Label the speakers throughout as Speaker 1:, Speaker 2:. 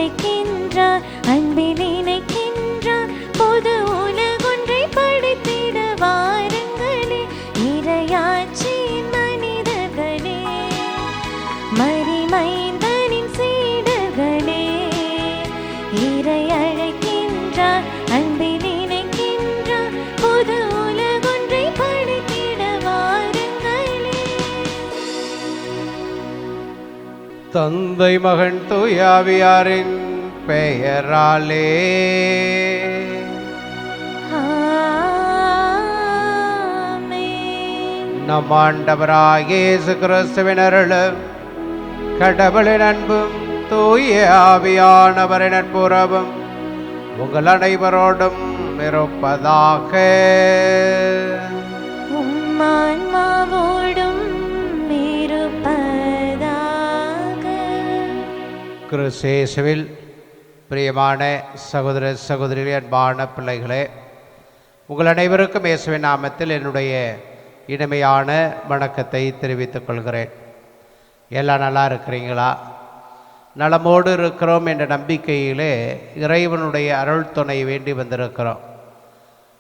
Speaker 1: அழைக்கின்றார், அன்பில் இணைக்கின்றார். பொது உலகொன்றை படைத்திட வாருங்களே, இறையாட்சியின் மனிதர்களே, மரிமைந்தனின் சீடர்களே. இறை அழைக்கின்றார், அன்பில் இணைக்கின்றார். பொது உலகொன்றை படைத்திட வாருங்களே.
Speaker 2: தந்தை மகன் தூயாவியாரின் பெயராலே
Speaker 1: ஆமென்.
Speaker 2: நம் ஆண்டவராகிய இயேசு கிறிஸ்துவின் அருளும் கடவுளின் அன்பும் தூய ஆவியானவரின் நட்புறவும் உங்கள் அனைவரோடும் இருப்பதாக.
Speaker 1: உம் ஆன்மாவோடும் இருப்பதாக.
Speaker 2: கிறிஸ்து இயேசுவில் பிரியமான சகோதர சகோதரிகளே, அன்பான பிள்ளைகளே, உங்கள் அனைவருக்கும் இயேசுவின் நாமத்தில் என்னுடைய இனிமையான வணக்கத்தை தெரிவித்துக் கொள்கிறேன். எல்லாம் நல்லா இருக்கிறீங்களா? நலமோடு இருக்கிறோம் என்ற நம்பிக்கையிலே இறைவனுடைய அருள் துணை வேண்டி வந்திருக்கிறோம்.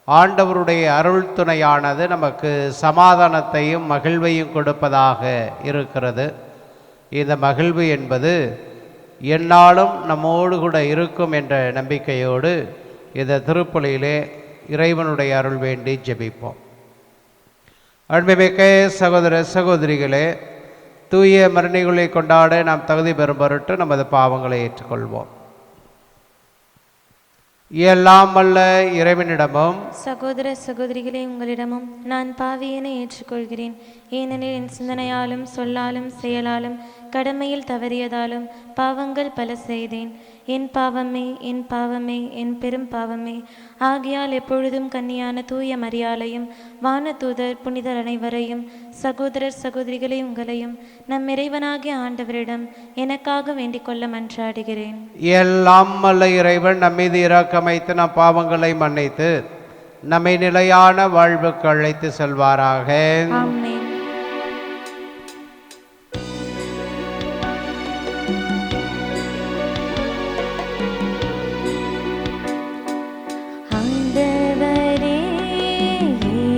Speaker 2: ஆண்டவருடைய அருள் துணையானது நமக்கு சமாதானத்தையும் மகிழ்வையும் கொடுப்பதாக இருக்கிறது. இந்த மகிழ்வு என்பது எந்நாளும் நம்மோடு கூட இருக்கும் என்ற நம்பிக்கையோடு இந்த திருப்பலியிலே இறைவனுடைய அருள் வேண்டி ஜெபிப்போம். அன்புமிக்க சகோதர சகோதரிகளே, தூய மரணிகளை கொண்டாட நாம் தகுதி பெறும் பொருட்டு நமது பாவங்களை ஏற்றுக்கொள்வோம். எல்லாம் வல்ல இறைவனிடமும்
Speaker 1: சகோதர சகோதரிகளே, உங்களிடமும் நான் பாவியனை ஏற்றுக்கொள்கிறேன். ஏனெனில் என் சிந்தனையாலும் சொல்லாலும் செயலாலும் கடமையில் தவறியதாலும் பாவங்கள் பல செய்தேன். என் பாவமே, என் பாவமே, என் பெரும் பாவமே. ஆகையால் எப்பொழுதும் கன்னியான தூய மரியாளையும் வானதூதர் புனிதர் அனைவரையும் சகோதரர் சகோதரிகளை உங்களையும் நம் இறைவனாகிய ஆண்டவரிடம் எனக்காக வேண்டிக் கொள்ள மன்றாடுகிறேன்.
Speaker 2: எல்லாம் வல்ல இறைவன் நம் மீது இரக்கமைத்து நம் பாவங்களை மன்னித்து நம்மை நிலையான வாழ்வுக்கு அழைத்து செல்வாராக.
Speaker 1: ஆமென். ஆண்டவரே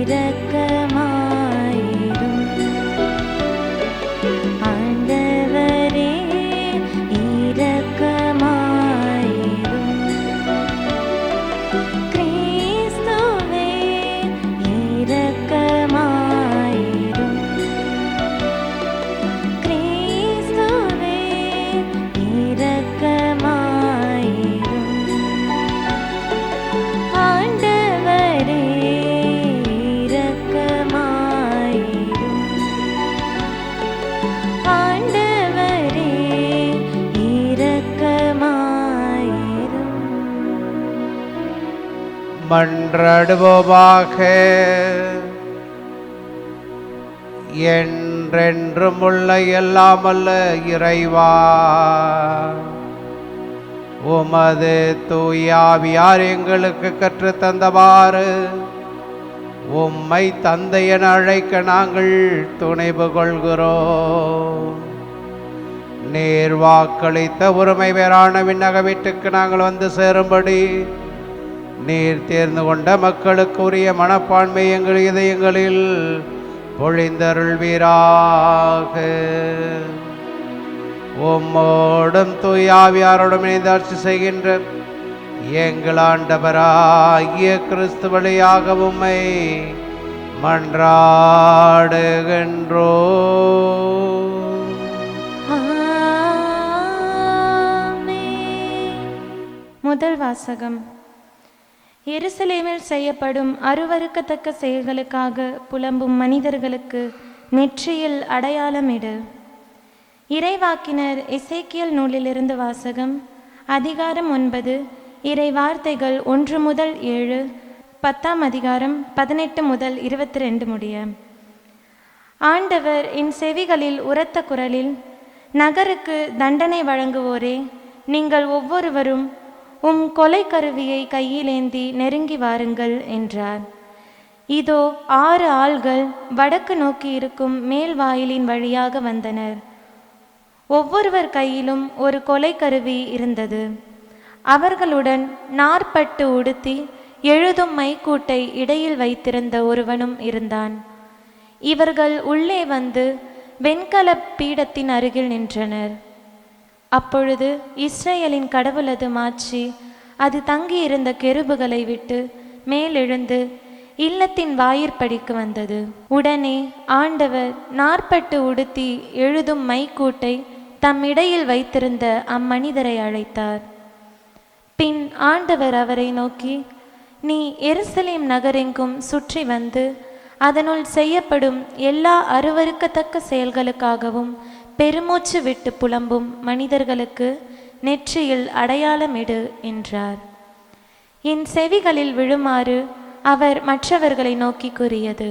Speaker 1: இரக்கமாயிரும். ஆண்டவரே இரக்கமாயிரும். கிறிஸ்துவே இரக்கமாயிரும். கிறிஸ்துவே இரக்கமாயிரும். ஆண்டவரே இரக்கமாயிரும். ஆண்டவரே இரக்கமாயிரும்.
Speaker 2: மன்றாடுவோமாக. என்றென்றும் உள்ள எல்லாம் வல்ல இறைவா, உமது தூயாவியார் எங்களுக்கு கற்றுத்தந்தவாறு உம்மை தந்தை என அழைக்க நாங்கள் துணைவு கொள்கிறோம். நீர் வாக்களித்த உரிமை வேறான விண்ணக வீட்டுக்கு நாங்கள் வந்து சேரும்படி நீர் தேர்ந்து கொண்ட மக்களுக்கு உரிய மனப்பான்மை எங்கள் இதயங்களில் பொழிந்தருள்வீராக. உம்மோடும் தூயாவியாரோடும் இணைந்து ஆட்சி செய்கின்ற எங்கள் ஆண்டவராகிய கிறிஸ்து வழியாக உம்மை மன்றாடுகின்றோம்.
Speaker 1: ஆமென். முதல் வாசகம். எருசலேமில் செய்யப்படும் அருவருக்கத்தக்க செயல்களுக்காக புலம்பும் மனிதர்களுக்கு நெற்றியில் அடையாளமிடு. இறைவாக்கினர் எசேக்கியேல் நூலிலிருந்து வாசகம். அதிகாரம் 9, இறை வார்த்தைகள் 1 முதல் 7, 10ஆம் அதிகாரம் 18 முதல் 22 முடிய. ஆண்டவர் என் செவிகளில் உரத்த குரலில், நகருக்கு தண்டனை வழங்குவோரே, நீங்கள் ஒவ்வொருவரும் உம் கொலை கருவியை கையிலேந்தி நெருங்கி வாருங்கள் என்றார். இதோ 6 ஆள்கள் வடக்கு நோக்கி இருக்கும் மேல் வாயிலின் வழியாக வந்தனர். ஒவ்வொருவர் கையிலும் ஒரு கொலை கருவி இருந்தது. அவர்களுடன் நார்பட்டு உடுத்தி எழுதும் மைக்கூட்டை இடையில் வைத்திருந்த ஒருவனும் இருந்தான். இவர்கள் உள்ளே வந்து வெண்கல பீடத்தின் அருகில் நின்றனர். அப்பொழுது இஸ்ரேலின் கடவுளது மாட்சி அது தங்கியிருந்த கெருபுகளை விட்டு மேலெழுந்து இல்லத்தின் வாயிற்படிக்கு வந்தது. உடனே ஆண்டவர் நார்பட்டு உடுத்தி எழுதும் மைக்கூட்டை தம் இடையில் வைத்திருந்த அம்மனிதரை அழைத்தார். பின் ஆண்டவர் அவரை நோக்கி, நீ எருசலேம் நகரெங்கும் சுற்றி வந்து அதனுள் செய்யப்படும் எல்லா அருவருக்கத்தக்க செயல்களுக்காகவும் பெருமூச்சு விட்டு புலம்பும் மனிதர்களுக்கு நெற்றியில் அடையாளமிடு என்றார். என் செவிகளில் விழுமாறு அவர் மற்றவர்களை நோக்கி கூறியது,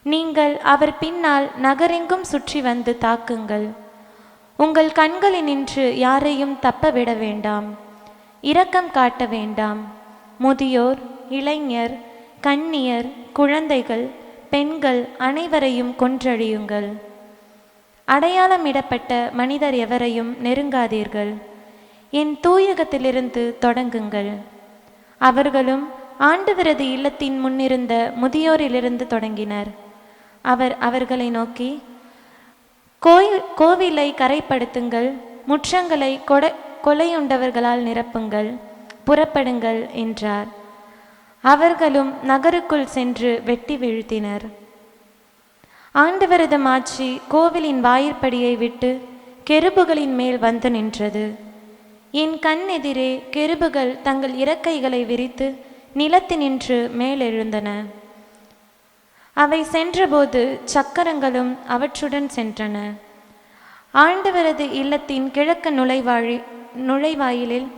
Speaker 1: நீங்கள் அவர் பின்னால் நகரெங்கும் சுற்றி வந்து தாக்குங்கள். உங்கள் கண்களினின்று யாரையும் தப்ப விட வேண்டாம். இரக்கம் காட்ட வேண்டாம். முதியோர், இளைஞர், கன்னியர், குழந்தைகள், பெண்கள் அனைவரையும் கொன்றழியுங்கள். அடையாளமிடப்பட்ட மனிதர் எவரையும் நெருங்காதீர்கள். என் தூயகத்திலிருந்து தொடங்குங்கள். அவர்களும் ஆண்டவரது இல்லத்தின் முன்னிருந்த முதியோரிலிருந்து தொடங்கினர். அவர் அவர்களை நோக்கி, கோவிலை கரைப்படுத்துங்கள், முற்றங்களை கொலையுண்டவர்களால் நிரப்புங்கள், புறப்படுங்கள் என்றார். அவர்களும் நகருக்குள் சென்று வெட்டி வீழ்த்தினர். ஆண்டவரது மாட்சி கோவிலின் வாயிற்படியை விட்டு கெருபுகளின் மேல் வந்து நின்றது. என் கண் எதிரே கெருபுகள் தங்கள் இறக்கைகளை விரித்து நிலத்தினின்று மேலெழுந்தன. அவை சென்றபோது சக்கரங்களும் அவற்றுடன் சென்றன. ஆண்டவரது இல்லத்தின் கிழக்கு நுழைவாயிலில்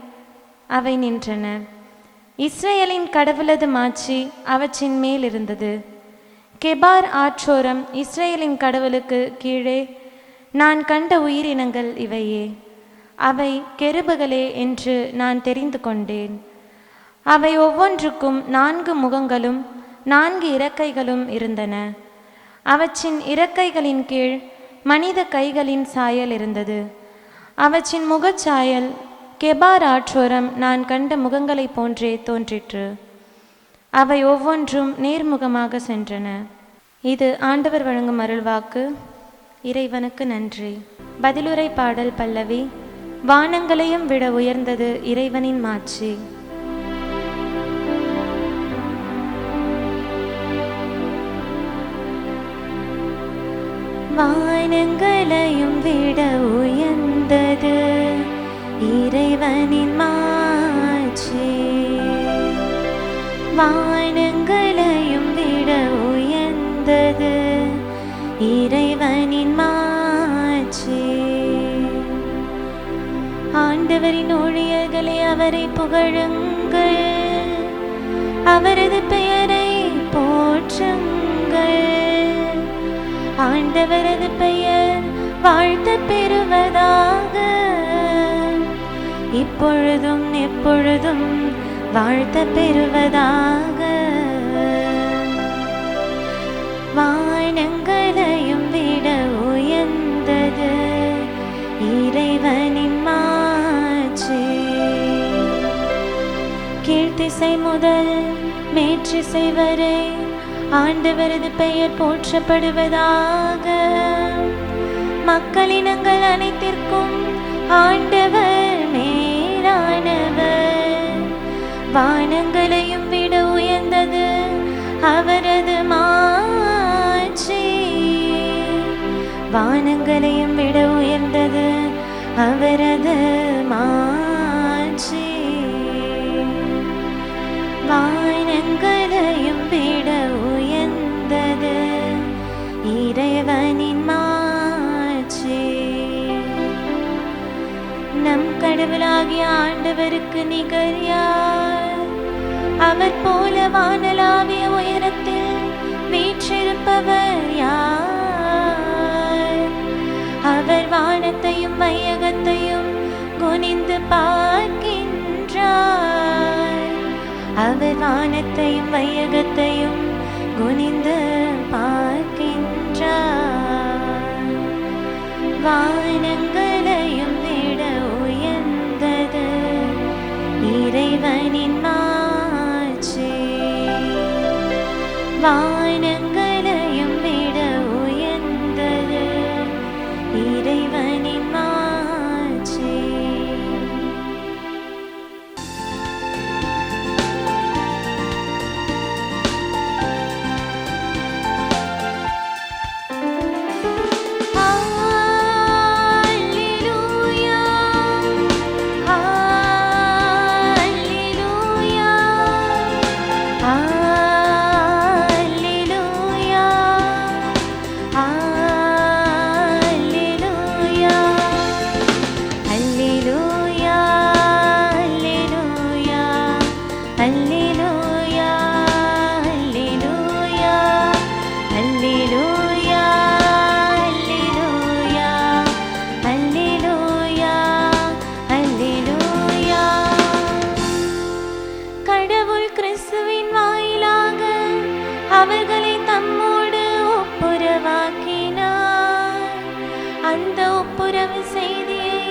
Speaker 1: அவை நின்றன. இஸ்ரேலின் கடவுளது மாட்சி அவற்றின் மேல் இருந்தது. கெபார் ஆற்றோரம் இஸ்ரேலின் கடவுளுக்கு கீழே நான் கண்ட உயிரினங்கள் இவையே. அவை கெருபுகளே என்று நான் தெரிந்து கொண்டேன். அவை ஒவ்வொன்றுக்கும் 4 முகங்களும் 4 இறக்கைகளும் இருந்தன. அவற்றின் இறக்கைகளின் கீழ் மனித கைகளின் சாயல் இருந்தது. அவற்றின் முகச்சாயல் கெபார் ஆற்றோரம் நான் கண்ட முகங்களைப் போன்றே தோன்றிற்று. அவை ஒவ்வொன்றும் நேர்முகமாக சென்றன. இது ஆண்டவர் வழங்கும் அருள்வாக்கு. இறைவனுக்கு நன்றி. பதிலுரை பாடல் பல்லவி. வானங்களையும் விட உயர்ந்தது இறைவனின் மாட்சி. வானங்களையும் விட உயர்ந்தது இறைவனின் மாட்சி. வானங்களையும் விட உயர்ந்தது இறைவனின் மாட்சி. ஆண்டவரின் ஊழியர்களே, அவரை புகழுங்கள், அவரது பெயரை போற்றுங்கள். ஆண்டவரது பெயர் வாழ்த்த பெறுவதாக, இப்பொழுதும் எப்பொழுதும் வாழ்த்த பெறுவதாக. வானங்களையும் விட உயர்ந்தது இறைவனின் மாட்சி. கீழ்த்திசை முதல் மேற்றிசை வரை ஆண்டவரது பெயர் போற்றப்படுவதாக. மக்களினங்கள் அனைத்திற்கும் ஆண்டவர் மேலானவர். வானங்களையும் விட உயர்ந்தது அவரது மாட்சி. வானங்களையும் விட உயர்ந்தது அவரது மாட்சி. வானங்களையும் விட உயர்ந்தது இறைவனின் மாட்சி. நம் கடவுளாகிய ஆண்டவருக்கு நிகர் யார்? அவர் போல வானளாவிய உயரத்தில் வீற்றிருப்பவர் யார்? அவர் வானத்தையும் மையகத்தையும் குனிந்து பார்க்கின்றார். அவர் வானத்தையும் மையகத்தையும் குனிந்து பார்க்கின்றார். வானங்கள் வானங்களையும் விட உயர்ந்தது இறைவனின் மாட்சி. அவர்களை தம்மோடு ஒப்புரவாக்கினார். அந்த ஒப்புரவு செய்தியை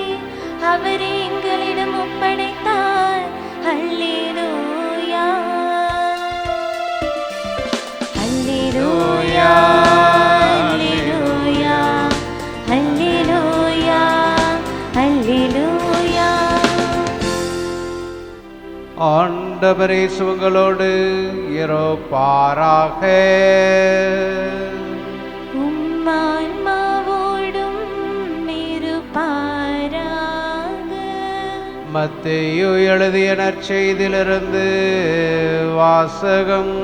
Speaker 1: அவரே எங்களிடம் ஒப்படைத்தார். அல்லேலூயா, அல்லேலூயா, அல்லேலூயா, அல்லேலூயா, அல்லேலூயா.
Speaker 2: ஆண்டவரே சுவங்களோடு இருப்பாராக.
Speaker 1: உம்மான்மாவோடும் இருப்பாராக.
Speaker 2: மத்தேயு எழுதிய நற்செய்தியிலிருந்து வாசகம்.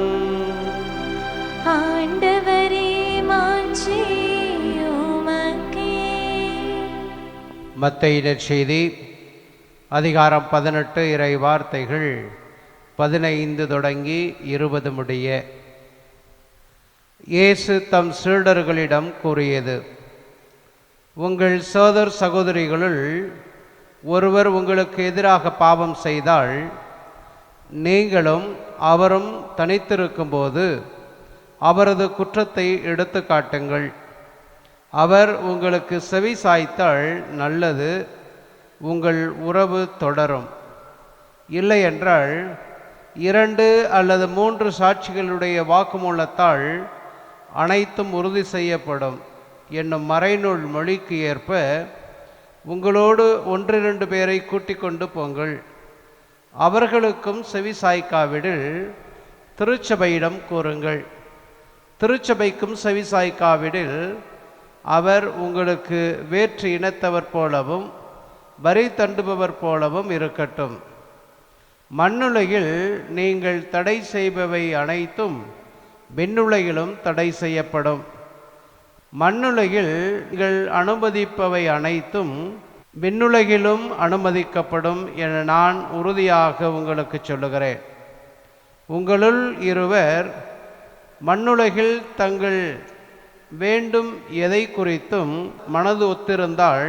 Speaker 1: ஆண்டவரே மாட்சி உமக்கே.
Speaker 2: மத்தேயு நற்செய்தி அதிகாரம் 18 இறை வார்த்தைகள் 15 தொடங்கி 20 முடிய. இயேசு தம் சீடர்களிடம் கூறியது: உங்கள் சகோதர சகோதரிகளுள் ஒருவர் உங்களுக்கு எதிராக பாவம் செய்தால் நீங்களும் அவரும் தனித்திருக்கும்போது அவரது குற்றத்தை எடுத்து காட்டுங்கள். அவர் உங்களுக்கு செவி சாய்த்தால் நல்லது, உங்கள் உறவு தொடரும். இல்லையென்றால் 2 அல்லது 3 சாட்சிகளுடைய வாக்குமூலத்தால் அனைத்தும் உறுதி செய்யப்படும் என்னும் மறைநூல் மொழிக்கு ஏற்ப உங்களோடு 1-2 பேரை கூட்டிக் கொண்டு போங்கள். அவர்களுக்கும் செவி சாய்க்காவிடில் திருச்சபையிடம் கூறுங்கள். திருச்சபைக்கும் செவி சாய்க்காவிடில் அவர் உங்களுக்கு வேற்று இனத்தவர் போலவும் வரி தண்டுபவர் போலவும் இருக்கட்டும். மண்ணுலகில் நீங்கள் தடை செய்பவை அனைத்தும் விண்ணுலகிலும் தடை செய்யப்படும். மண்ணுலகில் நீங்கள் அனுமதிப்பவை அனைத்தும் விண்ணுலகிலும் அனுமதிக்கப்படும் என நான் உறுதியாக உங்களுக்கு சொல்லுகிறேன். உங்களுள் இருவர் மண்ணுலகில் தங்கள் வேண்டும் எதை குறித்தும் மனது ஒத்திருந்தால்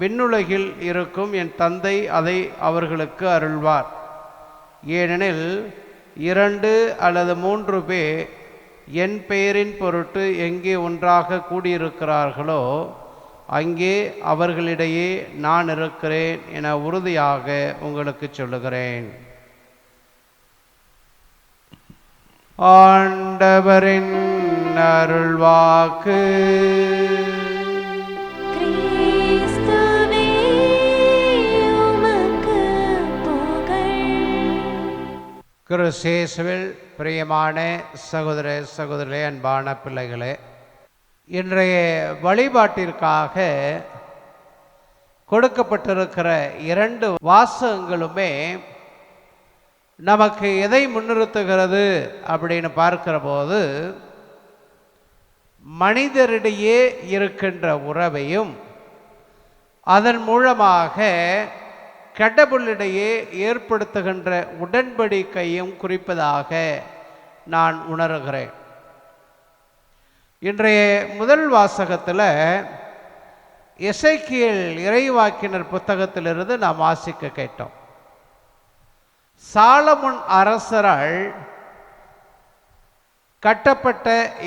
Speaker 2: விண்ணுலகில் இருக்கும் என் தந்தை அதை அவர்களுக்கு அருள்வார். ஏனெனில் 2 அல்லது 3 பேர் என் பெயரின் பொருட்டு எங்கே ஒன்றாக கூடியிருக்கிறார்களோ அங்கே அவர்களிடையே நான் இருக்கிறேன் என உறுதியாக உங்களுக்கு சொல்லுகிறேன். ஆண்டவரின் அருள்வாக்கு. கிறிஸ்துவில் பிரியமான சகோதர சகோதரிகளே, அன்பான பிள்ளைகளே, இன்றைய வழிபாட்டிற்காக கொடுக்கப்பட்டிருக்கிற 2 வாசகங்களுமே நமக்கு எதை முன்னிறுத்துகிறது அப்படின்னு பார்க்கிற போது மனிதரிடையே இருக்கின்ற உறவையும் அதன் மூலமாக கடவுளிடையே ஏற்படுத்துகின்ற உடன்படிக்கையும் குறிப்பதாக நான் உணர்கிறேன். இன்றைய முதல் வாசகத்தில் எசேக்கியேல் இறைவாக்கினர் புத்தகத்திலிருந்து நாம் வாசிக்க கேட்டோம். சாலமோன் அரசரால் கட்டப்பட்ட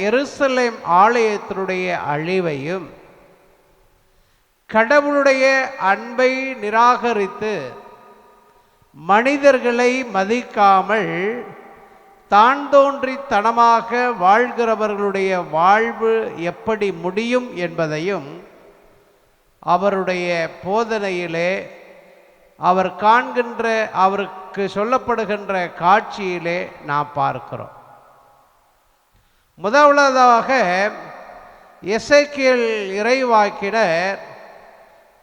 Speaker 2: எருசலேம் ஆலயத்தினுடைய அழிவையும் கடவுளுடைய அன்பை நிராகரித்து மனிதர்களை மதிக்காமல் தான் தோன்றித்தனமாக வாழ்கிறவர்களுடைய வாழ்வு எப்படி முடியும் என்பதையும் அவருடைய போதனையிலே அவர் காண்கின்ற அவருக்கு சொல்லப்படுகின்ற காட்சியிலே நாம் பார்க்கிறோம். முதலாவதாக எசேக்கியேல் இறைவாக்கினர்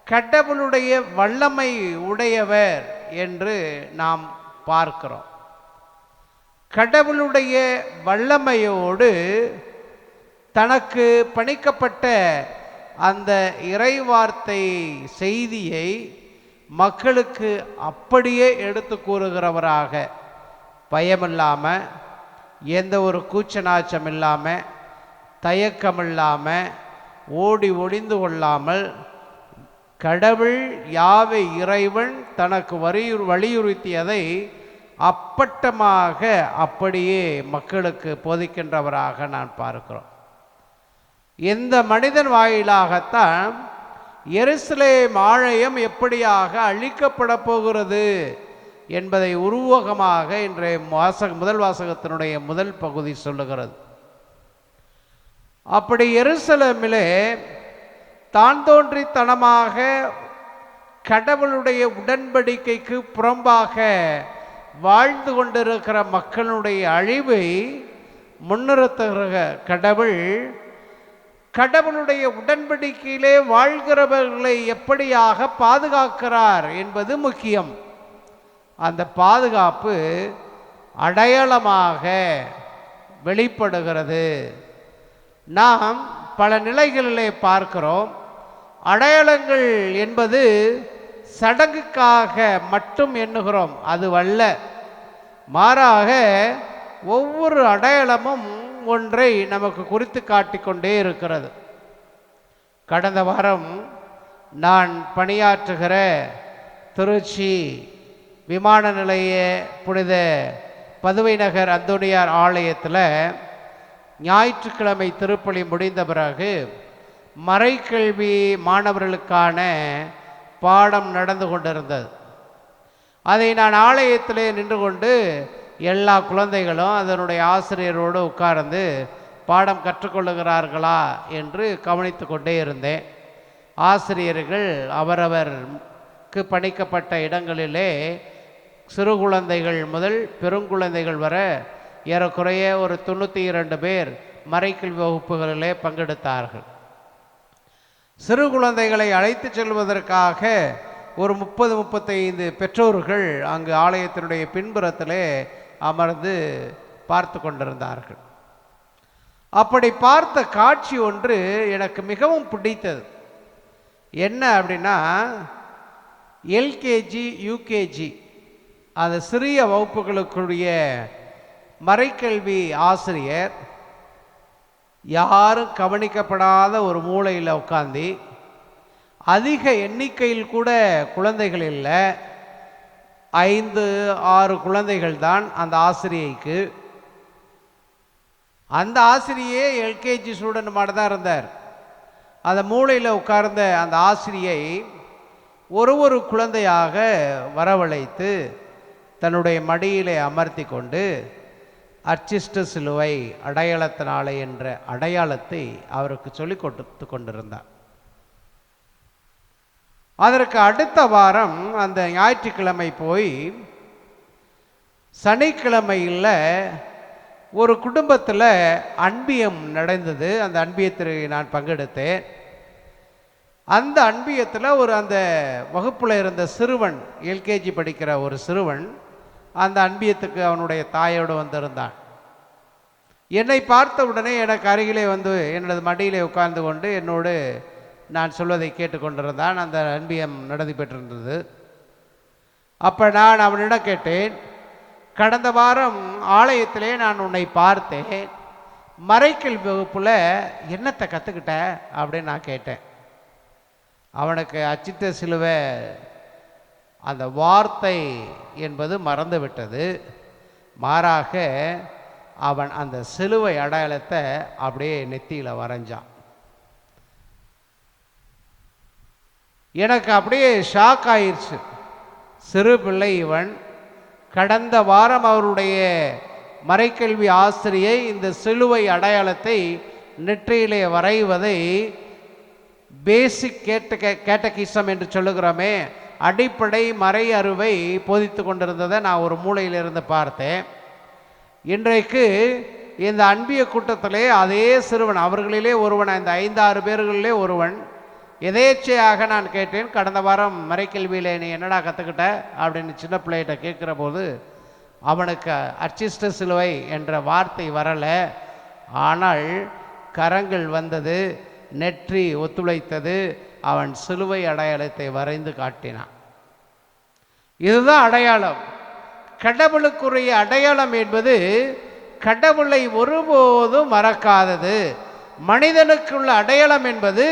Speaker 2: கடவுளுடைய வல்லமை உடையவர் என்று நாம் பார்க்கிறோம். கடவுளுடைய வல்லமையோடு தனக்கு பணிக்கப்பட்ட அந்த இறைவார்த்தை செய்தியை மக்களுக்கு அப்படியே எடுத்து கூறுகிறவராக, பயமில்லாமல், எந்த ஒரு கூச்ச நாச்சம் இல்லாமல், தயக்கம் இல்லாமல், ஓடி ஒளிந்து கொள்ளாமல், கடவுள் யாவை இறைவன் தனக்கு வலியுறுத்தியதை அப்பட்டமாக அப்படியே மக்களுக்கு போதிக்கின்றவராக நான் பார்க்கிறோம். இந்த மனிதன் வாயிலாகத்தான் எருசலேம் ஆலயம் எப்படியாக அழிக்கப்பட போகிறது என்பதை உருவகமாக இன்றைய முதல் வாசகத்தினுடைய முதல் பகுதி சொல்லுகிறது. அப்படி எருசலேமிலே தான் தோன்றித்தனமாக கடவுளுடைய உடன்படிக்கைக்கு புறம்பாக வாழ்ந்து கொண்டிருக்கிற மக்களுடைய அழிவை முன்னிறுத்துகிற கடவுள் கடவுளுடைய உடன்படிக்கையிலே வாழ்கிறவர்களை எப்படியாக பாதுகாக்கிறார் என்பது முக்கியம். அந்த பாதுகாப்பு அடையாளமாக வெளிப்படுகிறது. நாம் பல நிலைகளிலே பார்க்கிறோம். அடையாளங்கள் என்பது சடங்குக்காக மட்டும் எண்ணுகிறோம், அதுவல்ல. மாறாக ஒவ்வொரு அடையாளமும் ஒன்றை நமக்கு குறித்து காட்டிக்கொண்டே இருக்கிறது. கடந்த வாரம் நான் பணியாற்றுகிற திருச்சி விமான நிலைய புனித பதுவை நகர் அந்தோனியார் ஆலயத்தில் ஞாயிற்றுக்கிழமை திருப்பலி முடிந்த பிறகு மறைக்கல்வி மாணவர்களுக்கான பாடம் நடந்து கொண்டிருந்தது. அதை நான் ஆலயத்திலே நின்று கொண்டு எல்லா குழந்தைகளும் அதனுடைய ஆசிரியரோடு உட்கார்ந்து பாடம் கற்றுக்கொள்ளுகிறார்களா என்று கவனித்து கொண்டே இருந்தேன். ஆசிரியர்கள் அவரவருக்கு பணிக்கப்பட்ட இடங்களிலே சிறு குழந்தைகள் முதல் பெருங்குழந்தைகள் வர ஏறக்குறைய ஒரு 92 பேர் மறைக்கல்வி வகுப்புகளிலே பங்கெடுத்தார்கள். சிறு குழந்தைகளை அழைத்து செல்வதற்காக ஒரு 30-35 பெற்றோர்கள் அங்கு ஆலயத்தினுடைய பின்புறத்திலே அமர்ந்து பார்த்து கொண்டிருந்தார்கள். அப்படி பார்த்த காட்சி ஒன்று எனக்கு மிகவும் பிடித்தது. என்ன அப்படின்னா, எல்கேஜி யூகேஜி அந்த சிறிய வகுப்புகளுக்குரிய மறைக்கல்வி ஆசிரியர் யாரும் கவனிக்கப்படாத ஒரு மூலையில் உட்கார்ந்து, அதிக எண்ணிக்கையில் கூட குழந்தைகள் இல்லை, 5-6 குழந்தைகள் தான் அந்த ஆசிரியைக்கு. அந்த ஆசிரியே எல்கேஜி ஸ்டூடெண்ட் மாதிரி தான் இருந்தார். அந்த மூலையில் உட்கார்ந்த அந்த ஆசிரியை ஒரு குழந்தையாக வரவழைத்து தன்னுடைய மடியிலே அமர்த்தி கொண்டு அர்ச்சிஷ்ட சிலுவை அடையாளத்தினாலே என்ற அடையாளத்தை அவருக்கு சொல்லிக் கொடுத்து கொண்டிருந்தார். அதற்கு அடுத்த வாரம் அந்த ஞாயிற்றுக்கிழமை போய் சனிக்கிழமையில் ஒரு குடும்பத்தில் அன்பியம் நடந்தது. அந்த அன்பியத்தில் நான் பங்கெடுத்தேன். அந்த அன்பியத்தில் அந்த வகுப்பில் இருந்த சிறுவன், எல்கேஜி படிக்கிற ஒரு சிறுவன் அந்த அன்பியத்துக்கு அவனுடைய தாயோடு வந்திருந்தான். என்னை பார்த்த உடனே எனக்கு அருகிலே வந்து என்னது மடியிலே உட்கார்ந்து கொண்டு என்னோடு நான் சொல்வதை கேட்டுக்கொண்டிருந்தான். அந்த அன்பியம் நடந்து பெற்றிருந்தது. அப்போ நான் அவனிடம் கேட்டேன், கடந்த வாரம் ஆலயத்திலே நான் உன்னை பார்த்தேன், மறைக்கல்வி வகுப்பில் என்னத்தை கற்றுக்கிட்ட அப்படின்னு நான் கேட்டேன். அவனுக்கு அச்சிட்ட சிலுவை அந்த வார்த்தை என்பது மறந்து விட்டது. மாறாக அவன் அந்த சிலுவை அடையாளத்தை அப்படியே நெத்தியில் வரைஞ்சான். எனக்கு அப்படியே ஷாக் ஆயிடுச்சு. சிறு பிள்ளை இவன். கடந்த வாரம் அவருடைய மறைக்கல்வி ஆசிரியை இந்த சிலுவை அடையாளத்தை நெற்றியிலே வரைவதை பேசிக் கேட்டகிசம் என்று சொல்லுகிறோமே, அடிப்படை மறை அறுவை போதித்து கொண்டிருந்ததை நான் ஒரு மூலையிலிருந்து பார்த்தேன். இன்றைக்கு இந்த அன்பிய கூட்டத்திலே அதே சிறுவன், அவர்களிலே ஒருவன், இந்த 5-6 பேர்களிலே ஒருவன், எதேச்சையாக நான் கேட்டேன், கடந்த வாரம் மறைக்கல்வியில் நீ என்னடா கற்றுக்கிட்ட அப்படின்னு சின்ன பிள்ளைகிட்ட கேட்குற போது அவனுக்கு அர்ச்சிஷ்ட சிலுவை என்ற வார்த்தை வரலை, ஆனால் கரங்கள் வந்தது, நெற்றி ஒத்துழைத்தது, அவன் சிலுவை அடையாளத்தை வரைந்து காட்டினான். இதுதான் அடையாளம். கடவுளுக்குரிய அடையாளம் என்பது கடவுளை ஒருபோதும் மறக்காதது. மனிதனுக்குள்ள அடையாளம் என்பது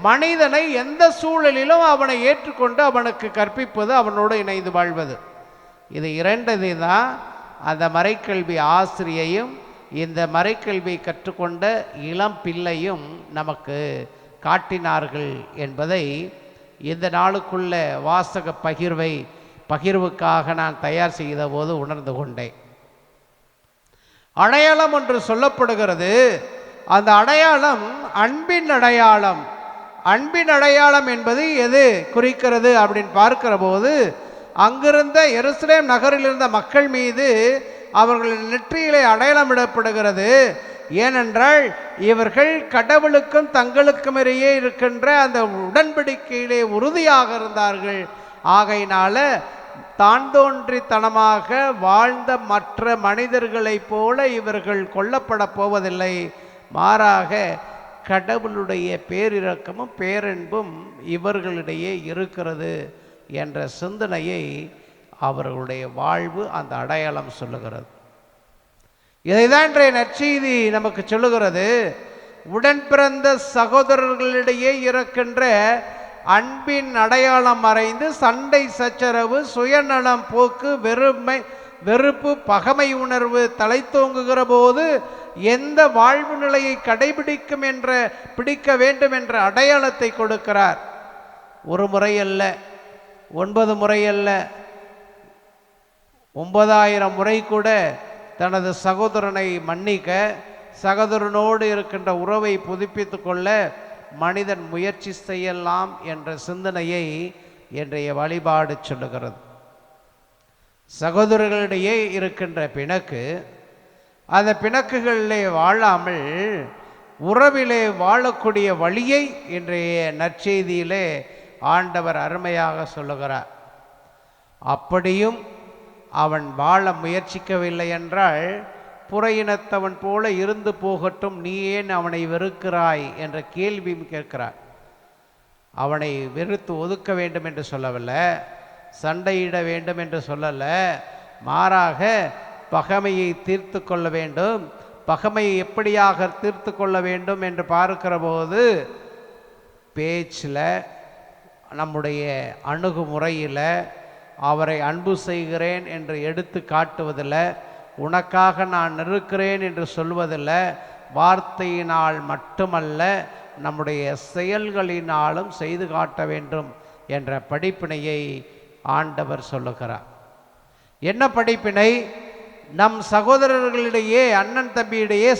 Speaker 2: மனிதனை எந்த சூழலிலும் அவனை ஏற்றுக்கொண்டு அவனுக்கு கற்பிப்பது, அவனோடு இணைந்து வாழ்வது. இது இரண்டது தான் அந்த மறைக்கல்வி ஆசிரியையும் இந்த மறைக்கல்வி கற்றுக்கொண்ட இளம் பிள்ளையும் நமக்கு காட்டினார்கள் என்பதை இந்த நாளுக்குள்ள வாசக பகிர்வுக்காக நான் தயார் செய்த போது உணர்ந்து கொண்டேன். அடையாளம் ஒன்று சொல்லப்படுகிறது. அந்த அடையாளம் அன்பின் அடையாளம். அன்பின் அடையாளம் என்பது எது குறிக்கிறது அப்படின்னு பார்க்கிற போது, அங்கிருந்த எருசலேம் நகரில் இருந்த மக்கள் மீது அவர்களின் நெற்றியிலே அடையாளமிடப்படுகிறது. ஏனென்றால் இவர்கள் கடவுளுக்கும் தங்களுக்கும் இடையே இருக்கின்ற அந்த உடன்படிக்கையிலே உறுதியாக இருந்தார்கள். ஆகையினால தான் தோன்றித்தனமாக வாழ்ந்த மற்ற மனிதர்களைப் போல இவர்கள் கொல்லப்பட போவதில்லை. மாறாக கடவுளுடைய பேரிரக்கமும் பேரன்பும் இவர்களிடையே இருக்கிறது என்ற சிந்தனையை அவர்களுடைய வாழ்வு அந்த அடையாளம் சொல்லுகிறது. இதைதான் இன்றைய நற்செய்தி நமக்கு சொல்லுகிறது. உடன் பிறந்த சகோதரர்களிடையே இருக்கின்ற அன்பின் அடையாளம் மறைந்து சண்டை சச்சரவு, சுயநலம் போக்கு, வெறுப்பு, பகைமை உணர்வு தலைத்தோங்குகிற போது எந்த வாழ்வு நிலையை பிடிக்க வேண்டும் என்ற அடையாளத்தை கொடுக்கிறார். ஒரு முறை அல்ல, 9 முறை அல்ல, 9000 முறை கூட தனது சகோதரனை மன்னிக்க, சகோதரனோடு இருக்கின்ற உறவை புதுப்பித்து கொள்ள மனிதன் முயற்சி செய்யலாம் என்ற சிந்தனையை இன்றைய வழிபாடு சொல்லுகிறது. சகோதரர்களிடையே இருக்கின்ற பிணக்கு, அந்த பிணக்குகளிலே வாழாமல் உறவிலே வாழக்கூடிய வழியை இன்றைய நற்செய்தியிலே ஆண்டவர் அருமையாக சொல்லுகிறார். அப்படியும் அவன் வாழ முயற்சிக்கவில்லை என்றால், புற இனத்தவன் போல இருந்து போகட்டும், நீ ஏன் அவனை வெறுக்கிறாய் என்ற கேள்வி கேட்கிறார். அவனை வெறுத்து ஒதுக்க வேண்டும் என்று சொல்லவில்லை, சண்டையிட வேண்டும் என்று சொல்லலை, மாறாக பகைமையை தீர்த்து கொள்ள வேண்டும். பகைமையை எப்படியாக தீர்த்து கொள்ள வேண்டும் என்று பார்க்கிற போது, பேச்சில், நம்முடைய அணுகுமுறையில் அவரை அன்பு செய்கிறேன் என்று எடுத்து காட்டுவதில், உனக்காக நான் இருக்கிறேன் என்று சொல்வதில், வார்த்தையினால் மட்டுமல்ல நம்முடைய செயல்களினாலும் செய்து காட்ட வேண்டும் என்ற படிப்பினையை ஆண்டவர் சொல்லுகிறார். என்ன படிப்பினை? நம் சகோதரர்களிடையே, அண்ணன் தம்பியிடையே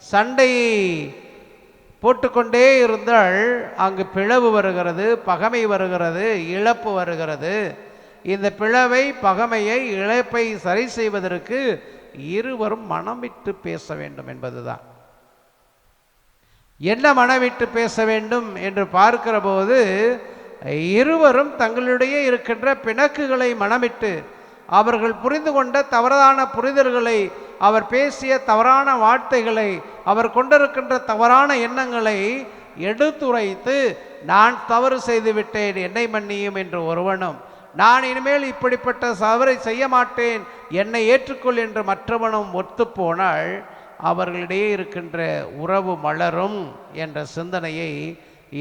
Speaker 2: சண்டையை போட்டுக்கொண்டே இருந்தால் அங்கு பிளவு வருகிறது, பகைமை வருகிறது, இழப்பு வருகிறது. இந்த பிளவை, பகைமையை, இழப்பை சரி செய்வதற்கு இருவரும் மனம் விட்டு பேச வேண்டும் என்பதுதான். என்ன மனம் விட்டு பேச வேண்டும் என்று பார்க்கிற போது, இருவரும் தங்களுடைய இருக்கின்ற பிணக்குகளை மனமிட்டு, அவர்கள் புரிந்து கொண்ட தவறான புரிதல்களை, அவர் பேசிய தவறான வார்த்தைகளை, அவர் கொண்டிருக்கின்ற தவறான எண்ணங்களை எடுத்துரைத்து, நான் தவறு செய்து விட்டேன், என்னை மன்னியும் என்று ஒருவனும், நான் இனிமேல் இப்படிப்பட்ட தவறை செய்ய மாட்டேன், என்னை ஏற்றுக்கொள் என்று மற்றவனும் ஒத்துப்போனால் அவர்களிடையே இருக்கின்ற உறவு மலரும் என்ற சிந்தனையை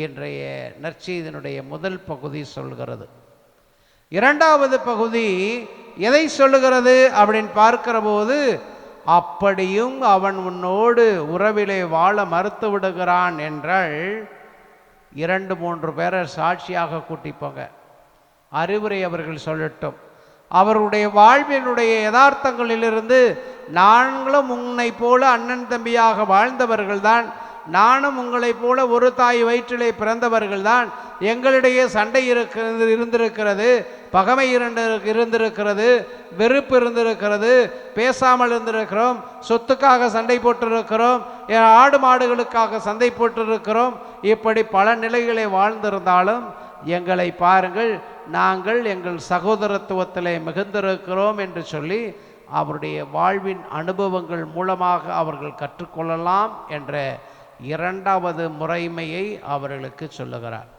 Speaker 2: இன்றைய நற்செய்தியினுடைய முதல் பகுதி சொல்கிறது. இரண்டாவது பகுதி எதை சொல்லுகிறது அப்படின்னு பார்க்கிற போது, அப்படியும் அவன் உன்னோடு உறவிலே வாழ மறுத்து விடுகிறான் என்றால் 2-3 பேரை சாட்சியாக கூட்டிப்போங்க, அறிவுரை அவர்கள் சொல்லட்டும். அவருடைய வாழ்வினுடைய யதார்த்தங்களிலிருந்து நாங்களும் உன்னை போல அண்ணன் தம்பியாக வாழ்ந்தவர்கள்தான், நானும் உங்களைப் போல ஒரு தாய் வயிற்றிலே பிறந்தவர்கள்தான், எங்களிடையே சண்டை இருந்திருக்கிறது, பகைமை இருந்திருக்கிறது, வெறுப்பு இருந்திருக்கிறது, பேசாமல் இருந்திருக்கிறோம், சொத்துக்காக சண்டை போட்டிருக்கிறோம், ஆடு மாடுகளுக்காக சண்டை போட்டிருக்கிறோம். இப்படி பல நிலைகளை வாழ்ந்திருந்தாலும் எங்களை பாருங்கள், நாங்கள் எங்கள் சகோதரத்துவத்திலே மிகுந்திருக்கிறோம் என்று சொல்லி அவருடைய வாழ்வின் அனுபவங்கள் மூலமாக அவர்கள் கற்றுக்கொள்ளலாம் என்ற இரண்டாவது முறைமையை அவர்களுக்கு சொல்லுகிறார்.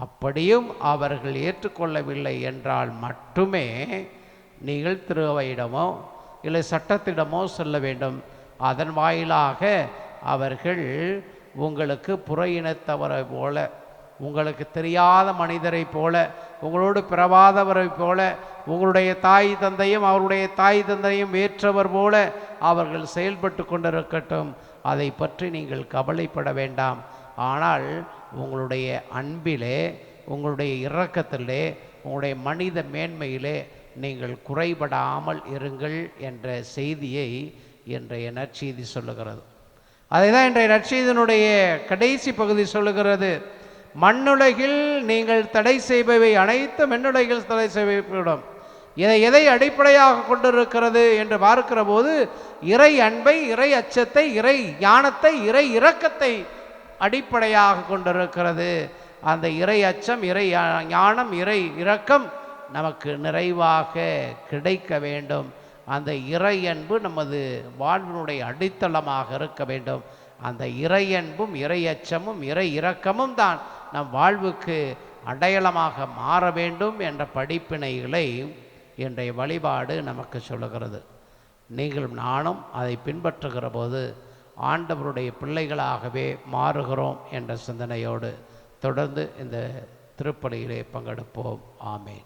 Speaker 2: அப்படியும் அவர்கள் ஏற்றுக்கொள்ளவில்லை என்றால் மட்டுமே நீங்கள் திருவையிடமோ இல்லை சட்டத்திடமோ சொல்ல வேண்டும். அதன் வாயிலாக அவர்கள் உங்களுக்கு புற இனத்தவரை போல, உங்களுக்கு தெரியாத மனிதரை போல, உங்களோடு பிறவாதவரை போல, உங்களுடைய தாய் தந்தையும் அவருடைய தாய் தந்தையும் ஏற்றவர் போல அவர்கள் செயல்பட்டு கொண்டிருக்கட்டும், அதை பற்றி நீங்கள் கவலைப்பட வேண்டாம். ஆனால் உங்களுடைய அன்பிலே, உங்களுடைய இரக்கத்திலே, உங்களுடைய மனித மேன்மையிலே நீங்கள் குறைபடாமல் இருங்கள் என்ற செய்தியை இன்றைய நற்செய்தி சொல்லுகிறது. அதை தான் இன்றைய நற்செய்தியினுடைய கடைசி பகுதி சொல்லுகிறது. மண்ணுலகில் நீங்கள் தடை செய்பவை அனைத்தும் மண்ணுலகில் தடை செய்யப்படும். எதை அடிப்படையாக கொண்டிருக்கிறது என்று பார்க்கிற போது இறை அன்பை, இறை அச்சத்தை, இறை ஞானத்தை, இறை இரக்கத்தை அடிப்படையாக கொண்டிருக்கிறது. அந்த இறை அச்சம், இறை ஞானம், இறை இரக்கம் நமக்கு நிறைவாக கிடைக்க வேண்டும். அந்த இறை அன்பு நமது வாழ்வினுடைய அடித்தளமாக இருக்க வேண்டும். அந்த இறை அன்பும் இறை அச்சமும் இறை இரக்கமும் தான் நம் வாழ்வுக்கு அடையாளமாக மாற வேண்டும் என்ற படிப்பினைகளை இன்றைய வழிபாடு நமக்கு சொல்லுகிறது. நீங்களும் நானும் அதை பின்பற்றுகிற போது ஆண்டவருடைய பிள்ளைகளாகவே மாறுகிறோம் என்ற சிந்தனையோடு தொடர்ந்து இந்த திருப்பலியிலே பங்கெடுப்போம். ஆமேன்.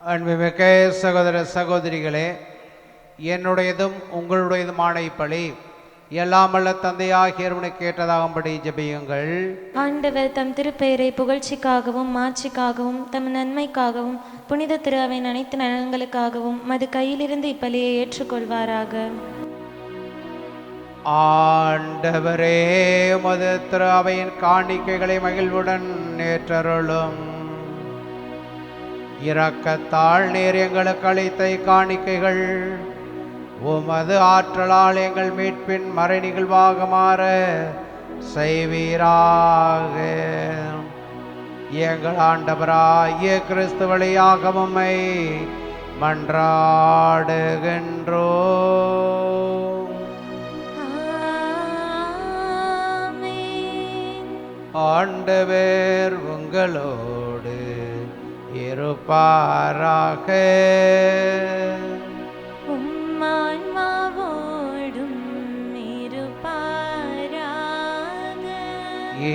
Speaker 2: அன்புமிக்க சகோதர சகோதரிகளே, என்னுடையதும் உங்களுடையதுமான இப்பலி எல்லாம் வல்ல தந்தையாகிய இறைவனுக்கு கேட்டதாகும்படி ஜெபியுங்கள்.
Speaker 1: ஆண்டவர் தம் திருப்பெயரை புகழ்ச்சிக்காகவும் மாட்சிக்காகவும் தம் நன்மைக்காகவும் புனித திரு அவையின் அனைத்து நலன்களுக்காகவும் மது கையிலிருந்து இப்பலியை ஏற்றுக்கொள்வாராக.
Speaker 2: ஆண்டவரே, மது திரு அவையின் காணிக்கைகளை மகிழ்வுடன் ஏற்றருளும். இரக்கத்தால் நீர் எங்களுக்கு அளித்த காணிக்கைகள் உமது ஆற்றலால் எங்கள் மீட்பின் மறை நிகழ்வாக மாற செய்வீராக. எங்கள் ஆண்டவராகிய கிறிஸ்து வழியாக உம்மை மன்றாடுகின்றோம். ஆண்டவர் உங்களோடு இருப்பாராக.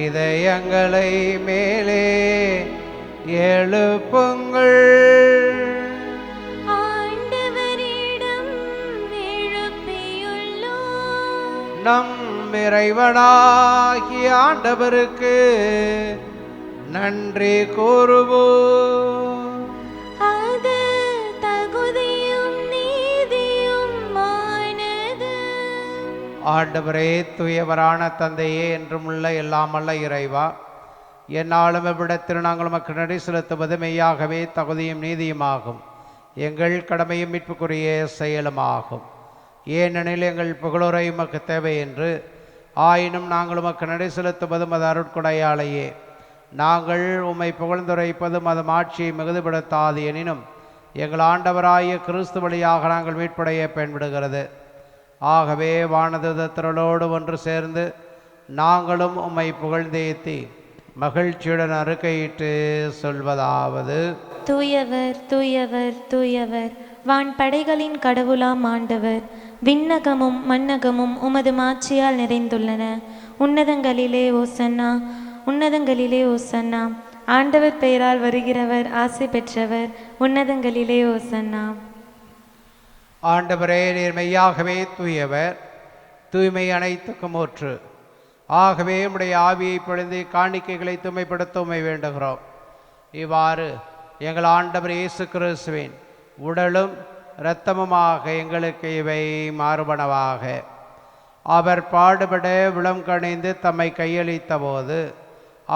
Speaker 2: இதயங்களை மேலே எழுப்புங்கள்.
Speaker 1: ஆண்டவரிடம் எழுப்பியுள்ளோம்.
Speaker 2: நம் இறைவனாகிய ஆண்டவருக்கு நன்றி கூறுவோம்.
Speaker 1: அது தகுதியும் நீதியுமானது.
Speaker 2: ஆண்டவரே, தூயவரான தந்தையே, என்றுமுள்ள எல்லாமல்ல இறைவா, என்னாலும் எவ்விடத்தில் நாங்கள் உமக்கு நன்றி செலுத்துவது மெய்யாகவே தகுதியும் நீதியுமாகும், எங்கள் கடமையும் மீட்புக்குரிய செயலுமாகும். ஏனெனில் எங்கள் புகழுரை உமக்கு தேவை என்று, ஆயினும் நாங்கள் உமக்கு நன்றி செலுத்துவதும் அது அருட்கொடையாலேயே. நாங்கள் உம்மை புகழ்ந்துரைப்பதும் அது ஆட்சியை மிகுதிப்படுத்தாது. எனினும் எங்கள் ஆண்டவராகிய கிறிஸ்து வழியாக நாங்கள் மீட்படைய பயன்படுகிறது. ஆகவே வானதுதத்திரளோடு ஒன்று சேர்ந்து நாங்களும் உம்மை புகழ்ந்தேத்தி மகிழ்ச்சியுடன் அறிக்கையிட்டு சொல்வதாவது:
Speaker 1: தூயவர் தூயவர் தூயவர், வான் படைகளின் கடவுளாம் ஆண்டவர். விண்ணகமும் மண்ணகமும் உமது மாட்சியால் நிறைந்துள்ளன. உன்னதங்களிலே ஓசன்னா, உன்னதங்களிலே ஓசன்னா. ஆண்டவர் பெயரால் வருகிறவர் ஆசி பெற்றவர். உன்னதங்களிலே ஓசன்னா.
Speaker 2: ஆண்டவரே, நீர் மெய்யாகவே தூயவர், தூய்மை அனைத்துக்கும் ஊற்று. ஆகவே உம்முடைய ஆவியை பொழிந்து காணிக்கைகளை தூய்மைப்படுத்த உம்மை வேண்டுகிறோம். இவ்வாறு எங்கள் ஆண்டவர் இயேசு கிறிஸ்துவின் உடலும் இரத்தமுமாக எங்களுக்கு இவை மாறுபனவாக. அவர் பாடுபட விளம் கணிந்து தம்மை கையளித்த போது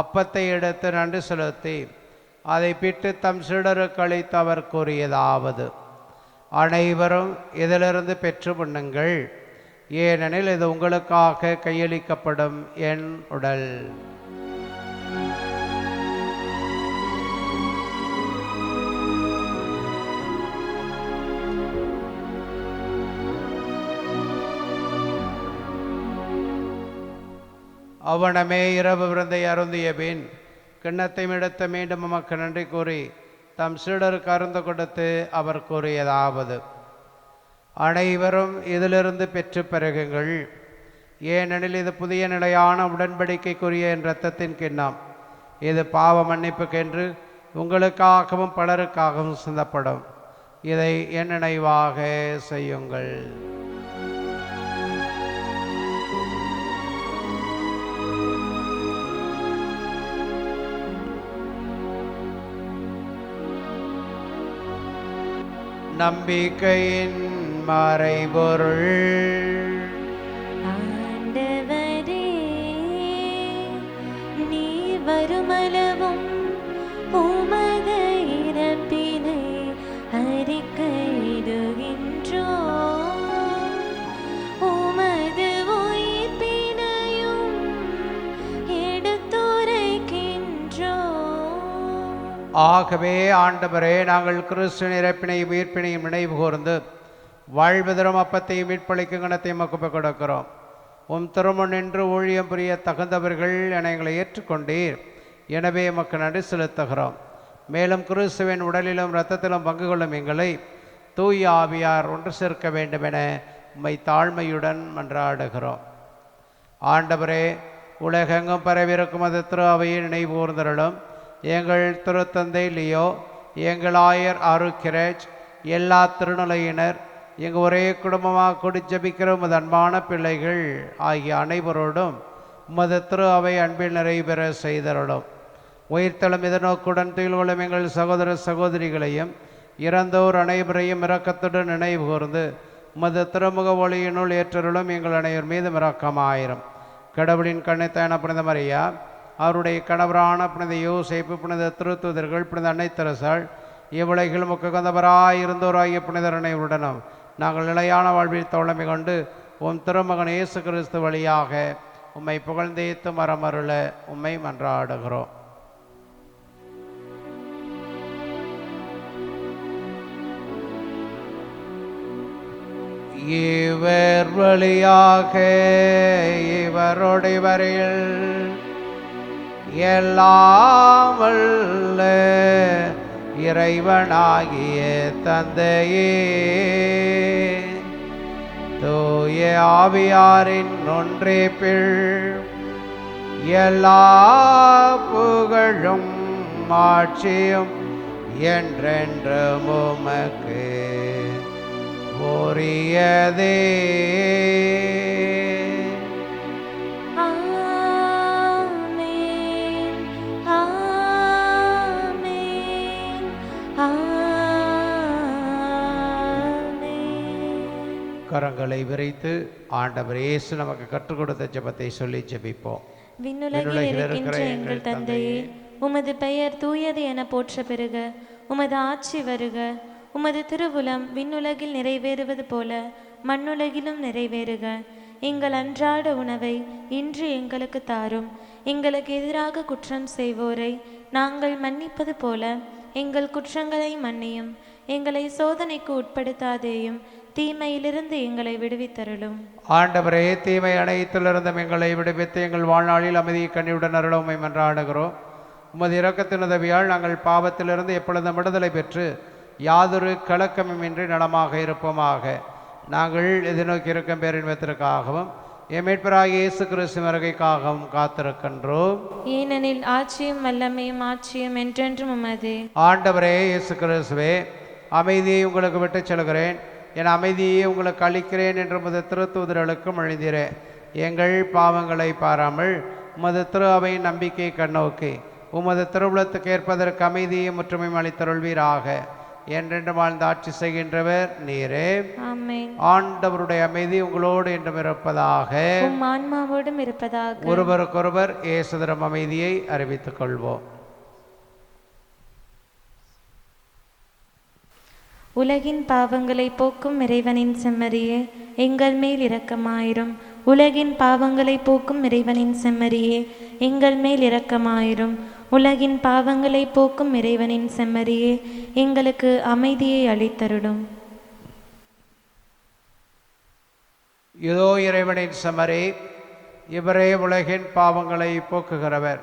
Speaker 2: அப்பத்தை எடுத்து நன்றி செலுத்தி அதை பிட்டு தம் சீடருக்கு அளித்து அவர் கூறியதாவது: அனைவரும் இதிலிருந்து பெற்று உண்ணுங்கள், ஏனெனில் இது உங்களுக்காக கையளிக்கப்படும் என் உடல். அவனமே இரவு விருந்தை அருந்திய பின் கிண்ணத்தை எடுத்து மீண்டும் உமக்கு நன்றி கூறி தம் சீடருக்கு அருந்து கொடுத்து அவர் கூறியதாவது: அனைவரும் இதிலிருந்து பெற்று பெருகுங்கள், ஏனெனில் இது புதிய நிலையான உடன்படிக்கைக்குரிய என் இரத்தத்தின் கிண்ணம். இது பாவ மன்னிப்புக்கென்று உங்களுக்காகவும் பலருக்காகவும் சிந்தப்படும். இதை என் நினைவாக செய்யுங்கள். நம்பிக்கையின் மறைபொருள்.
Speaker 1: ஆண்டவரே, நீ வருமளவும் உமது இறப்பினை அறிக்கையிடுகின்றோம், உமது உயிர்ப்பினையும் எடுத்துரைக்கின்றோம்.
Speaker 2: ஆகவே ஆண்டவரே, நாங்கள் கிறிஸ்துவின் இறப்பினையும் உயிர்ப்பினையும் நினைவு கூர்ந்து வாழ்வதரும் அப்பத்தையும் மீட்பளிக்கும் கணத்தையும் மக்குப்பை கொடுக்கிறோம். உம் திருமுன் நின்று ஊழியம் புரிய தகுந்தவர்கள் என எங்களை ஏற்றுக்கொண்டீர். எனவே எமக்கு நன்றி செலுத்துகிறோம். மேலும் கிறிஸ்துவின் உடலிலும் இரத்தத்திலும் பங்கு கொள்ளும் எங்களை தூய ஆவியார் ஒன்று சேர்க்க வேண்டும் என உம்மை தாழ்மையுடன் மன்றாடுகிறோம். ஆண்டவரே, உலகெங்கும் பரவிருக்கும் அது திரு அவையை நினைவு கூர்ந்தருளும். எங்கள் திருத்தந்தை லியோ, எங்கள் ஆயர் ஆரோக்கியராஜ், எல்லா திருநிலையினர், எங்கள் ஒரே குடும்பமாக கூடி ஜபிக்கிற உமது அன்பான பிள்ளைகள் ஆகிய அனைவரோடும் உமது திரு அவை அன்பில் நிறைவேற செய்தருளும். உயிர்த்தலும் எதிர்நோக்குடன் துயில் கொள்ளும் எங்கள் சகோதர சகோதரிகளையும் இறந்தோர் அனைவரையும் இரக்கத்துடன் நினைவு கூர்ந்து உமது திருமுக ஒளியினுள் ஏற்றருளும். எங்கள் அனைவர் மீது இரக்கமாயிரும். கடவுளின் கண்ணைத்தான புனித மரியா, அவருடைய கணவரான புனித யோசேப்பு, புனித திருத்தூதர்கள், புனித அன்னை தெரசாள், இவ்வுலகில் முக்கந்தவராய் இருந்தோராகிய புனிதர் அனைவருடனும் நாங்கள் நிலையான வாழ்வில் தோழமை கொண்டு உம் திருமகன் இயேசு கிறிஸ்து வழியாக உம்மை புகழ்ந்தேத்து மரமருள உம்மை மன்றாடுகிறோம். இவர் வழியாக இவருடைய வரையில் எல்லாம் வல்ல இறைவனாகிய தந்தையே, தூய ஆவியாரின் ஒன்றிப்பில் எல்லா புகழும் ஆட்சியும் என்றென்றும் உமக்கு உரியதே.
Speaker 1: ஆமென், ஆமென், ஆமென்.
Speaker 2: கரங்களை விரித்து ஆண்டவர் இயேசு நமக்கு கற்றுக் கொடுத்த ஜெபத்தை சொல்லி ஜெபிப்போம்.
Speaker 1: விண்ணுலகில் இருக்கின்ற எங்கள் தந்தையே, உமது பெயர் தூயது என போற்ற பெறுக. உமது ஆட்சி வருக. உமது திருவுளம் விண்ணுலகில் நிறைவேறுவது போல மண்ணுலகிலும் நிறைவேறுக. எங்கள் அன்றாட உணவை இன்று எங்களுக்கு தாரும். எங்களுக்கு எதிராக குற்றம் செய்வோரை நாங்கள் மன்னிப்பது போல எங்கள் குற்றங்களை மன்னியும். எங்களை சோதனைக்கு உட்படுத்தாதேயும், தீமையிலிருந்து எங்களை விடுவித்தருளும்.
Speaker 2: ஆண்டவரே, தீமை அனைத்திலிருந்தும் எங்களை விடுவித்து எங்கள் வாழ்நாளில் அமைதியை கண்ணியுடன் அருள உம்மை மன்றாடுகிறோம். உமது இரக்கத்தின் உதவியால் நாங்கள் பாவத்திலிருந்து எப்பொழுதும் விடுதலை பெற்று யாதொரு கலக்கமுமின்றி நலமாக இருப்போமாக. நாங்கள் எதிர்நோக்கி இருக்கும் பேரின்பத்திற்காகவும் எம் மீட்பராகிய இயேசு கிறிஸ்து வருகைக்காகவும் காத்திருக்கின்றோம்.
Speaker 1: ஏனெனில் ஆட்சியும் வல்லமையும் ஆட்சியும் என்றென்றும் உமதே.
Speaker 2: ஆண்டவரே இயேசு கிறிஸ்துவே, அமைதியை உங்களுக்கு விட்டுச் செல்கிறேன், என் அமைதியை உங்களுக்கு அளிக்கிறேன் என்று உமது திருத்தூதர்களுக்கு மொழிந்தீரே. எங்கள் பாவங்களை பாராமல் உமது திரு அவையின் நம்பிக்கை கண்ணோக்கி உமது திருவுளத்துக்கு ஏற்பதற்கு அமைதியை முற்றுமையும் அளித்தருள்வீராக. என்றென்று வாழ்ந்து ஆட்சி செய்கின்றவர் நீரே.
Speaker 1: ஆமென்.
Speaker 2: ஆண்டவருடைய அமைதி உங்களோடு என்றும் இருப்பதாக.
Speaker 1: உம் ஆன்மாவோடும் இருப்பதாக.
Speaker 2: ஒருவருக்கொருவர் இயேசுதரம் அமைதியை அறிவித்துக் கொள்வோம்.
Speaker 1: உலகின் பாவங்களை போக்கும் இறைவனின் செம்மறியே, எங்கள் மேல் இரக்கமாயிரும். உலகின் பாவங்களை போக்கும் இறைவனின் செம்மறியே, எங்கள் மேல் இரக்கமாயிரும். உலகின் பாவங்களை போக்கும் இறைவனின் செம்மறியே, எங்களுக்கு அமைதியை அளித்தருளும்.
Speaker 2: இதோ இறைவனின் செம்மறி, இவரே உலகின் பாவங்களை போக்குகிறவர்.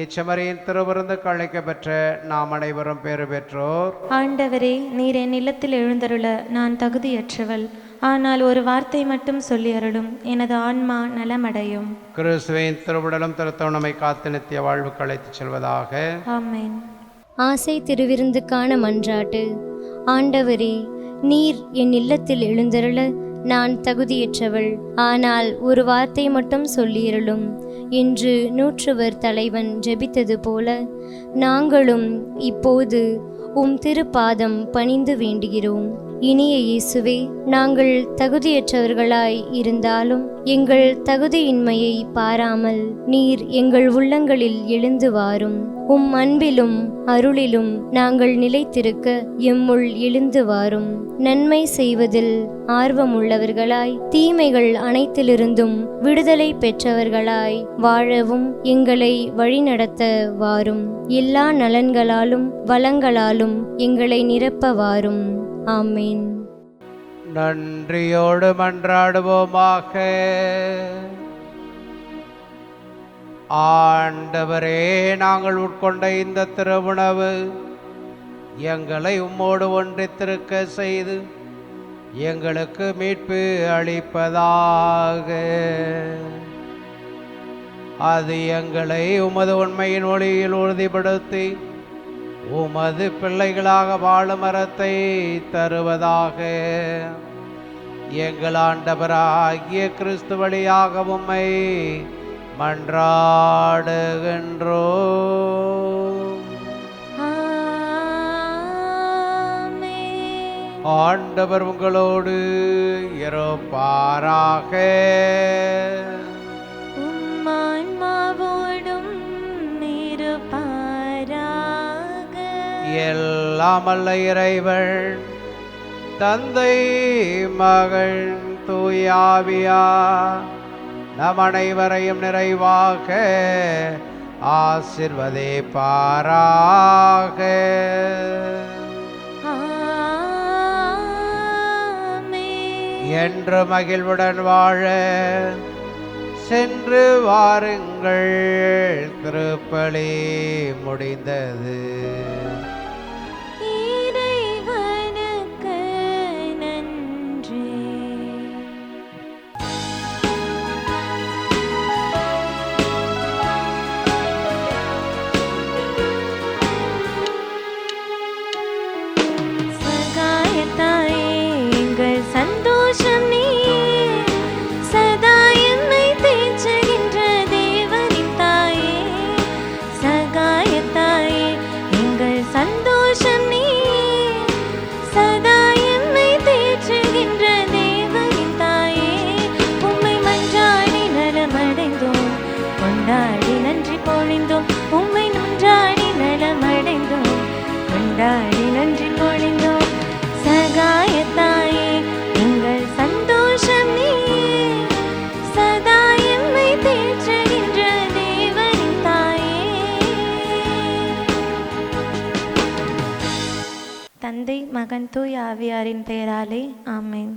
Speaker 2: இச்செம்மறியின் திருவிருந்துக்கு அழைக்கப்பெற்ற நாம் அனைவரும் பேறு பெற்றோர்.
Speaker 1: ஆண்டவரே, நீர் என் இல்லத்தில் எழுந்தருள நான் தகுதியற்றவள். ஆனால் ஒரு வார்த்தை மட்டும் சொல்லி அருளும், எனது ஆன்மா நலமடையும்.
Speaker 2: கிறிஸ்துவின் திருவுடலும் திருத்தவணமை காத்து நித்திய வாழ்வுக்கு அழைத்துச் செல்வதாக.
Speaker 1: ஆமென்.
Speaker 3: ஆசை திருவிருந்துக்கான மன்றாட்டு. ஆண்டவரே, நீர் என் இல்லத்தில் எழுந்தருள நான் தகுதியற்றவள். ஆனால் ஒரு வார்த்தை மட்டும் சொல்லியருளும் என்று நூற்றுவர் தலைவன் ஜெபித்தது போல நாங்களும் இப்போது உம் திருப்பாதம் பணிந்து வேண்டுகிறோம். இனிய இயேசுவே, நாங்கள் தகுதியற்றவர்களாய் இருந்தாலும் எங்கள் தகுதியின்மையை பாராமல் நீர் எங்கள் உள்ளங்களில் எழுந்து வாரும். உம் அன்பிலும் அருளிலும் நாங்கள் நிலைத்திருக்க எம்முள் எழுந்து வாரும். நன்மை செய்வதில் ஆர்வமுள்ளவர்களாய் தீமைகள் அனைத்திலிருந்தும் விடுதலை பெற்றவர்களாய் வாழவும் எங்களை வழிநடத்த வாரும். எல்லா நலன்களாலும் வளங்களாலும் எங்களை நிரப்ப வாரும். ஆமென்.
Speaker 2: நன்றியோடு மன்றாடுவோமாக. ஆண்டவரே, நாங்கள் உட்கொண்ட இந்த திருவுணவு எங்களை உம்மோடு ஒன்றித்திருக்க செய்து எங்களுக்கு மீட்பு அளிப்பதாக. அது எங்களை உமது உண்மையின் ஒளியில் உறுதிப்படுத்தி உமது பிள்ளைகளாக வாழும் மரத்தை தருவதாக. எங்கள் ஆண்டவராகிய கிறிஸ்து வழியாக உம்மை மன்றாடுகின்றோம்.
Speaker 1: ஆமென்.
Speaker 2: ஆண்டவர் உங்களோடு இருப்பாராக.
Speaker 1: உம் ஆன்மாவோடும் இருப்பாராக.
Speaker 2: எல்லாம் அல்ல இறைவன் தந்தை மகள் தூயாவியா நம் அனைவரையும் நிறைவாக ஆசீர்வதிப்பாராக.
Speaker 1: ஆமென்.
Speaker 2: என்று மகிழ்வுடன் வாழ சென்று வாருங்கள். திருப்பலி முடிந்தது.
Speaker 1: இறைவனுக்கு நன்றி. தந்தை மகன் தூய் ஆவியாரின் பெயராலே ஆமென்.